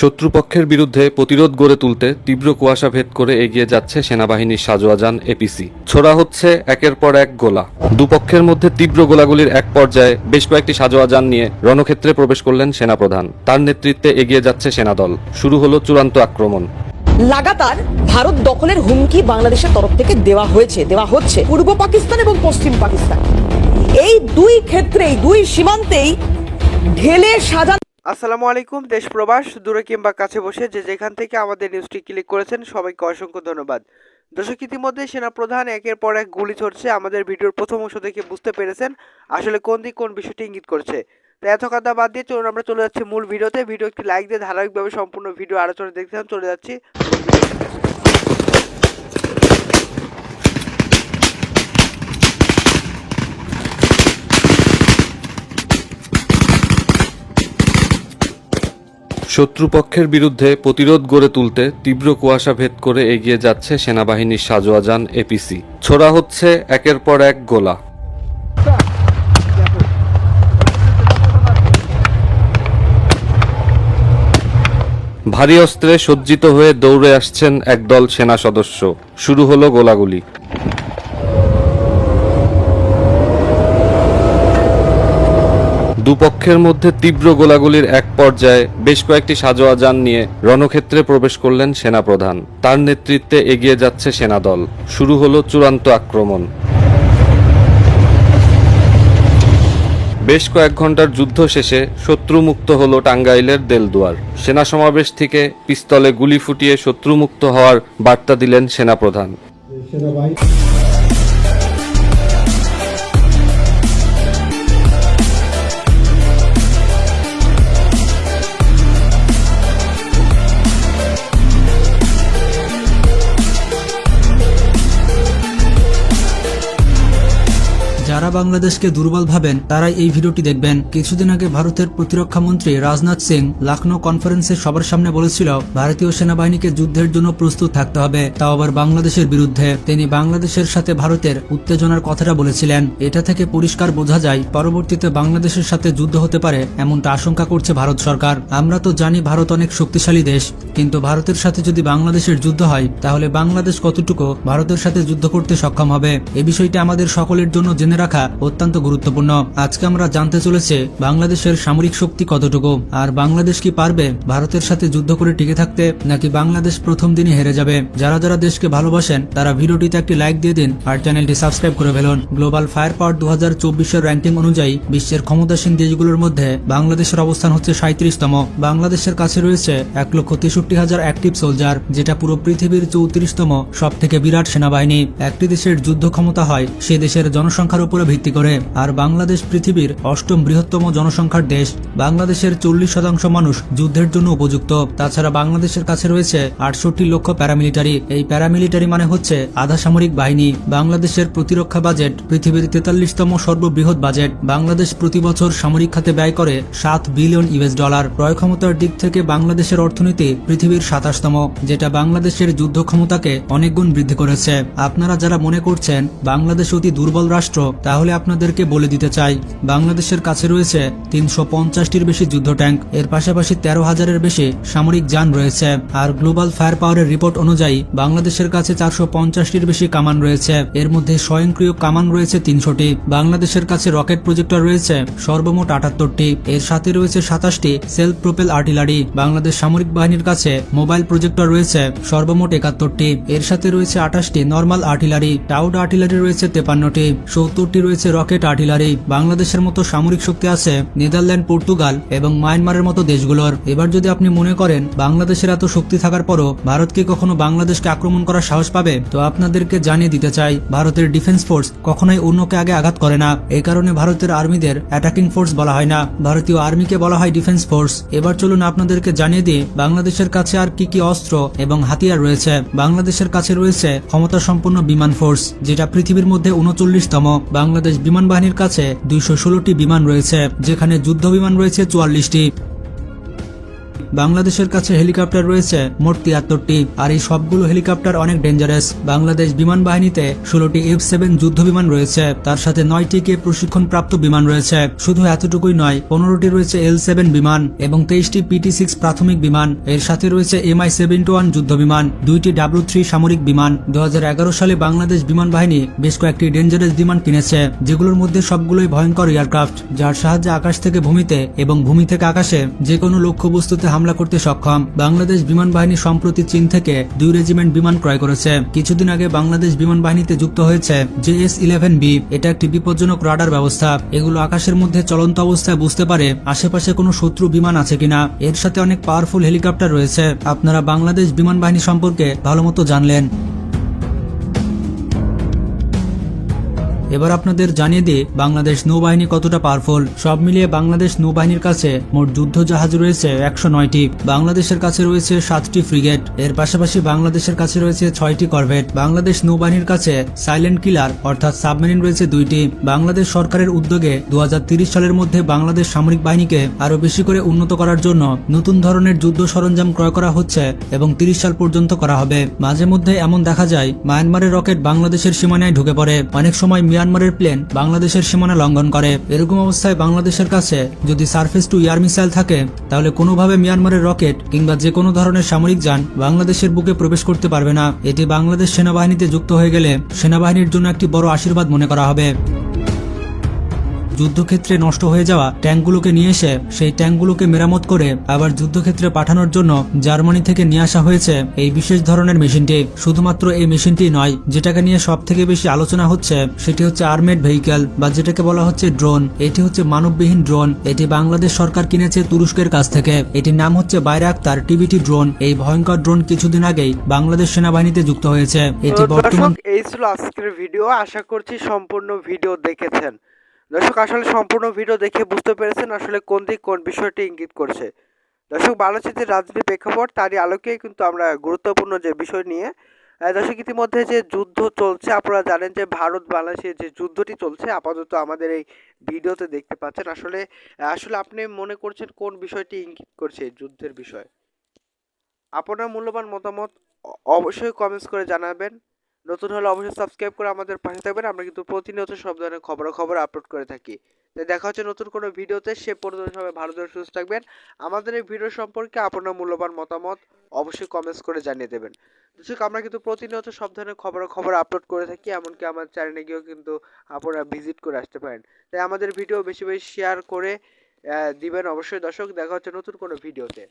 শত্রুপক্ষের বিরুদ্ধে প্রতিরোধ গড়ে তুলতে তীব্র কুয়াশা ভেদ করে এগিয়ে যাচ্ছে সেনাবাহিনীর সাজোয়াজান এপিসি। ছোড়া হচ্ছে একের পর এক গোলা। দুপক্ষের মধ্যে তীব্র গোলাগুলির এক পর্যায়ে বেশ কয়েকটি সাজোয়াজান নিয়ে রণক্ষেত্রে প্রবেশ করলেন সেনাপ্রধান। তার নেতৃত্বে এগিয়ে যাচ্ছে সেনাদল। শুরু হলো চূড়ান্ত আক্রমণ। লাগাতার ভারত দখলের হুমকি বাংলাদেশের তরফ থেকে দেওয়া হচ্ছে পূর্ব পাকিস্তান এবং পশ্চিম পাকিস্তান। এই দুই ক্ষেত্রেই, দুই সীমান্তেই ঢেলে সাজানো। আসসালামু আলাইকুম। দেশ প্রবাস দূরে কিংবা কাছে বসে যে যেখান থেকে আমাদের নিউজটি ক্লিক করেছেন সবাইকে অসংখ্য ধন্যবাদ। দর্শক, ইতিমধ্যে সেনাপ্রধান একের পর এক গুলি ছড়ছে। আমাদের ভিডিওর প্রথম অংশ দেখে বুঝতে পেরেছেন আসলে কোন দিক কোন বিষয়টি ইঙ্গিত করছে। তো এত কথা বাদ দিয়ে চলুন আমরা চলে যাচ্ছি মূল ভিডিওতে। ভিডিও একটি লাইক দিয়ে ধারাবাহিকভাবে সম্পূর্ণ ভিডিও আলোচনা দেখতে চলে যাচ্ছি। শত্রুপক্ষের বিরুদ্ধে প্রতিরোধ গড়ে তুলতে তীব্র কুয়াশা ভেদ করে এগিয়ে যাচ্ছে সেনাবাহিনীর সাজোয়াজান এপিসি। ছোড়া হচ্ছে একের পর এক গোলা। ভারী অস্ত্রে সজ্জিত হয়ে দৌড়ে আসছেন একদল সেনা সদস্য। শুরু হলো গোলাগুলি। দুপক্ষের মধ্যে তীব্র গোলাগুলির এক পর্যায়ে বেশ কয়েকটি সাজোয়াজান নিয়ে রণক্ষেত্রে প্রবেশ করলেন সেনাপ্রধান। তার নেতৃত্বে এগিয়ে যাচ্ছে সেনাদল। শুরু হলো চূড়ান্ত আক্রমণ। বেশ কয়েক ঘন্টার যুদ্ধ শেষে শত্রুমুক্ত হলো টাঙ্গাইলের দেলদুয়ার। সেনা সমাবেশ থেকে পিস্তলে গুলি ফুটিয়ে শত্রুমুক্ত হওয়ার বার্তা দিলেন সেনাপ্রধান। যারা বাংলাদেশকে দুর্বল ভাবেন তারাই এই ভিডিওটি দেখবেন। কিছুদিন আগে ভারতের প্রতিরক্ষা মন্ত্রী রাজনাথ সিং লখনৌ কনফারেন্সে সবার সামনে বলেছিল ভারতীয় সেনাবাহিনীকে যুদ্ধের জন্য প্রস্তুত থাকতে হবে, তাও আবার বাংলাদেশের বিরুদ্ধে। তিনি বাংলাদেশের সাথে ভারতের উত্তেজনার কথাটা বলেছিলেন। এটা থেকে পরিষ্কার বোঝা যায় পরবর্তীতে বাংলাদেশের সাথে যুদ্ধ হতে পারে এমনটা আশঙ্কা করছে ভারত সরকার। আমরা তো জানি ভারত অনেক শক্তিশালী দেশ, কিন্তু ভারতের সাথে যদি বাংলাদেশের যুদ্ধ হয় তাহলে বাংলাদেশ কতটুকু ভারতের সাথে যুদ্ধ করতে সক্ষম হবে, এই বিষয়টি আমাদের সকলের জন্য জেনে রাখা অত্যন্ত গুরুত্বপূর্ণ। আজকে আমরা জানতে চলেছে বাংলাদেশের সামরিক শক্তি কতটুকু, আর বাংলাদেশ কি পারবে ভারতের সাথে যুদ্ধ করে টিকে থাকতে, নাকি বাংলাদেশ প্রথম দিনই হেরে যাবে। যারা যারা দেশকে ভালোবাসেন তারা ভিডিওটিতে একটি লাইক দিয়ে দিন আর চ্যানেলটি সাবস্ক্রাইব করে ফেলুন। গ্লোবাল ফায়ার পাওয়ার 2024-এর র্যাঙ্কিং অনুযায়ী বিশ্বের ক্ষমতাসীন দেশগুলোর মধ্যে বাংলাদেশের অবস্থান হচ্ছে 37তম। বাংলাদেশের কাছে রয়েছে 1,63,000 অ্যাক্টিভ সোলজার, যেটা পুরো পৃথিবীর 34তম সব থেকে বিরাট সেনাবাহিনী। একটি দেশের যুদ্ধ ক্ষমতা হয় সে দেশের জনসংখ্যার উপরে ভিত্তি করে, আর বাংলাদেশ পৃথিবীর 8ম বৃহত্তম জনসংখ্যার দেশ। বাংলাদেশের 40% মানুষ যুদ্ধের জন্য উপযুক্ত। তাছাড়া বাংলাদেশের কাছে রয়েছে 68 লক্ষ প্যারামিলিটারি। এই প্যারামিলিটারি মানে হচ্ছে আধা সামরিক বাহিনী। বাংলাদেশের প্রতিরক্ষা বাজেট পৃথিবীর 43তম সর্ববৃহৎ বাজেট। বাংলাদেশ প্রতি বছর সামরিক খাতে ব্যয় করে $7 বিলিয়ন। ক্রয় ক্ষমতার দিক থেকে বাংলাদেশের অর্থনীতি পৃথিবীর 27তম, যেটা বাংলাদেশের যুদ্ধ ক্ষমতাকে অনেক গুণ বৃদ্ধি করেছে। আপনারা যারা মনে করছেন বাংলাদেশ অতি দুর্বল রাষ্ট্র, তাহলে আপনাদেরকে বলে দিতে চাই বাংলাদেশের কাছে রয়েছে 350টির বেশি যুদ্ধ ট্যাঙ্ক, এর পাশাপাশি 13,000-এর বেশি সামরিক যান রয়েছে। আর গ্লোবাল ফায়ার পাওয়ারের রিপোর্ট অনুযায়ী বাংলাদেশের কাছে 450টির বেশি কামান রয়েছে, এর মধ্যে স্বয়ংক্রিয় কামান রয়েছে 300টি। বাংলাদেশের কাছে রকেট প্রজেক্টর রয়েছে সর্বমোট 78টি, এর সাথে রয়েছে 27টি সেলফ প্রোপেল আর্টিলারি। বাংলাদেশ সামরিক বাহিনীর কাছে মোবাইল প্রজেক্টর রয়েছে সর্বমোট 71টি, এর সাথে রয়েছে 28টি নর্মাল আর্টিলারি। টাউড আর্টিলারি রয়েছে 53টি, 70টি রয়েছে রকেট আর্টিলারি। বাংলাদেশের মতো সামরিক শক্তি আছে নেদারল্যান্ড, পর্তুগাল এবং মায়ানমারের মতো দেশগুলোর। এবার যদি আপনি মনে করেন বাংলাদেশের এত শক্তি থাকার পরও ভারত কি কখনো বাংলাদেশকে আক্রমণ করার সাহস পাবে, তো আপনাদেরকে জানিয়ে দিতে চাই ভারতের ডিফেন্স ফোর্স কখনোই অন্যকে আগে আঘাত করে না। এই কারণে ভারতের আর্মিদের অ্যাটাকিং ফোর্স বলা হয় না, ভারতীয় আর্মিকে বলা হয় ডিফেন্স ফোর্স। এবার চলুন আপনাদেরকে জানিয়ে দিই বাংলাদেশের কাছে আর কি কি অস্ত্র এবং হাতিয়ার রয়েছে। বাংলাদেশের কাছে রয়েছে ক্ষমতা সম্পন্ন বিমান ফোর্স, যেটা পৃথিবীর মধ্যে 39তম। বাংলাদেশ বিমান বাহিনীর কাছে 216টি বিমান রয়েছে, যেখানে যুদ্ধ বিমান রয়েছে 44টি। বাংলাদেশের কাছে হেলিকপ্টার রয়েছে মোট 73টি, আর এই সবগুলো হেলিকপ্টার অনেক ডেঞ্জারাস। বাংলাদেশ বিমান বাহিনীতে 16টি F7 যুদ্ধ বিমান রয়েছে, তার সাথে 9টি কে প্রশিক্ষণপ্রাপ্ত বিমান রয়েছে। শুধু এতটুকুই নয়, 15টি রয়েছে L7 বিমান এবং 23টি PT-6 প্রাথমিক বিমান। এর সাথে রয়েছে Mi-71 যুদ্ধ বিমান, 2টি W3 সামরিক বিমান। 2011 সালে বাংলাদেশ বিমান বাহিনী বেশ কয়েকটি ডেঞ্জারাস বিমান কিনেছে, যেগুলোর মধ্যে সবগুলোই ভয়ঙ্কর এয়ারক্রাফট, যার সাহায্যে আকাশ থেকে ভূমিতে এবং ভূমি থেকে আকাশে যে কোনো লক্ষ্যবস্তুতে হামলা করতে সক্ষম। বাংলাদেশ বিমান বাহিনী সম্প্রতি চীন থেকে 2 রেজিমেন্ট বিমান ক্রয় করেছে। কিছুদিন আগে বাংলাদেশ বিমান বাহিনীতে যুক্ত হয়েছে JS-11B। এটা একটি বিপজ্জনক রাডার ব্যবস্থা। এগুলো আকাশের মধ্যে চলন্ত অবস্থায় বুঝতে পারে আশেপাশে কোনো শত্রু বিমান আছে কিনা। এর সাথে অনেক পাওয়ারফুল হেলিকপ্টার রয়েছে। আপনারা বাংলাদেশ বিমান বাহিনী সম্পর্কে ভালোমতো জানলেন। এবার আপনাদের জানিয়ে দিই বাংলাদেশ নৌবাহিনী কতটা পাওয়ারফুল। সব মিলিয়ে বাংলাদেশ নৌবাহিনীর কাছে মোট যুদ্ধ জাহাজ রয়েছে 109টি। বাংলাদেশের কাছে রয়েছে 7টি ফ্রিগেট। এর পাশাপাশি বাংলাদেশের কাছে রয়েছে 6টি করভেট। বাংলাদেশ নৌবাহিনীর কাছে সাইলেন্ট কিলার অর্থাৎ সাবমেরিন রয়েছে 2টি। বাংলাদেশ সরকারের উদ্যোগে 2030 সালের মধ্যে বাংলাদেশ সামরিক বাহিনীকে আরো বেশি করে উন্নত করার জন্য নতুন ধরনের যুদ্ধ সরঞ্জাম ক্রয় করা হচ্ছে এবং 30 সাল পর্যন্ত করা হবে। মাঝে মধ্যে এমন দেখা যায় মায়ানমারের রকেট বাংলাদেশের সীমানায় ঢুকে পড়ে, অনেক সময় মিয়ানমারের প্লেন বাংলাদেশের সীমানা লঙ্ঘন করে। এরকম অবস্থায় বাংলাদেশের কাছে যদি সারফেস টু এয়ার মিসাইল থাকে, তাহলে কোনোভাবে মিয়ানমারের রকেট কিংবা যে কোনো ধরনের সামরিক যান বাংলাদেশের বুকে প্রবেশ করতে পারবে না। এটি বাংলাদেশ সেনাবাহিনীতে যুক্ত হয়ে গেলে সেনাবাহিনীর জন্য একটি বড় আশীর্বাদ মনে করা হবে। যুদ্ধক্ষেত্রে নষ্ট হয়ে যাওয়া ট্যাঙ্কগুলোকে নিয়ে এসে সেই ট্যাঙ্কগুলোকে মেরামত করে আবার যুদ্ধক্ষেত্রে পাঠানোর জন্য জার্মানি থেকে নিয়ে আসা হয়েছে এই বিশেষ ধরনের মেশিনটি। শুধুমাত্র এই মেশিনটি নয়, যেটাকে নিয়ে সব থেকে বেশি আলোচনা হচ্ছে সেটি হচ্ছে আর্মেড ভেহিক্যাল বা যেটাকে বলা হচ্ছে ড্রোন। এটি হচ্ছে মানববিহীন ড্রোন। এটি বাংলাদেশ সরকার কিনেছে তুরস্কের কাছ থেকে। এটির নাম হচ্ছে বাইরাক্তার TBT ড্রোন। এই ভয়ঙ্কর ড্রোন কিছুদিন আগেই বাংলাদেশ সেনাবাহিনীতে যুক্ত হয়েছে। এটি বর্তমান এই ছিল আজকের ভিডিও। আশা করছি সম্পূর্ণ ভিডিও দেখেছেন। দর্শক আসলে সম্পূর্ণ ভিডিও দেখে বুঝতে পেরেছেন আসলে কোন দিক কোন বিষয়টি ইঙ্গিত করছে। দর্শক বাংলাদেশের যে রাজনীতি প্রেক্ষাপট তারই আলোকে কিন্তু আমরা গুরুত্বপূর্ণ যে বিষয় নিয়ে দর্শক ইতিমধ্যে যে যুদ্ধ চলছে, আপনারা জানেন যে ভারত বাংলাদেশের যে যুদ্ধটি চলছে আপাতত আমাদের এই ভিডিওতে দেখতে পাচ্ছেন। আসলে আসলে আপনি মনে করছেন কোন বিষয়টি ইঙ্গিত করছে এই যুদ্ধের বিষয়? আপনার মূল্যবান মতামত অবশ্যই কমেন্টস করে জানাবেন। নতুন হলে অবশ্যই সাবস্ক্রাইব করে আমাদের পাশে থাকবেন। আমরা কিন্তু প্রতিনিয়ত সব ধরনের খবর আপলোড করে থাকি। তাই দেখা হচ্ছে নতুন কোনো ভিডিওতে। সে পর্যন্ত সবাই ভালো থাকবেন, সুস্থ থাকবেন। আমাদের এই ভিডিও সম্পর্কে আপনার মূল্যবান মতামত অবশ্যই কমেন্টস করে জানিয়ে দেবেন। দর্শক আমরা কিন্তু প্রতিনিয়ত সব ধরনের খবর আপলোড করে থাকি, এমনকি আমার চ্যানেলে গিয়েও কিন্তু আপনারা ভিজিট করে আসতে পারেন। তাই আমাদের ভিডিও বেশি বেশি শেয়ার করে দিবেন অবশ্যই। দর্শক দেখা হচ্ছে নতুন কোনো ভিডিওতে।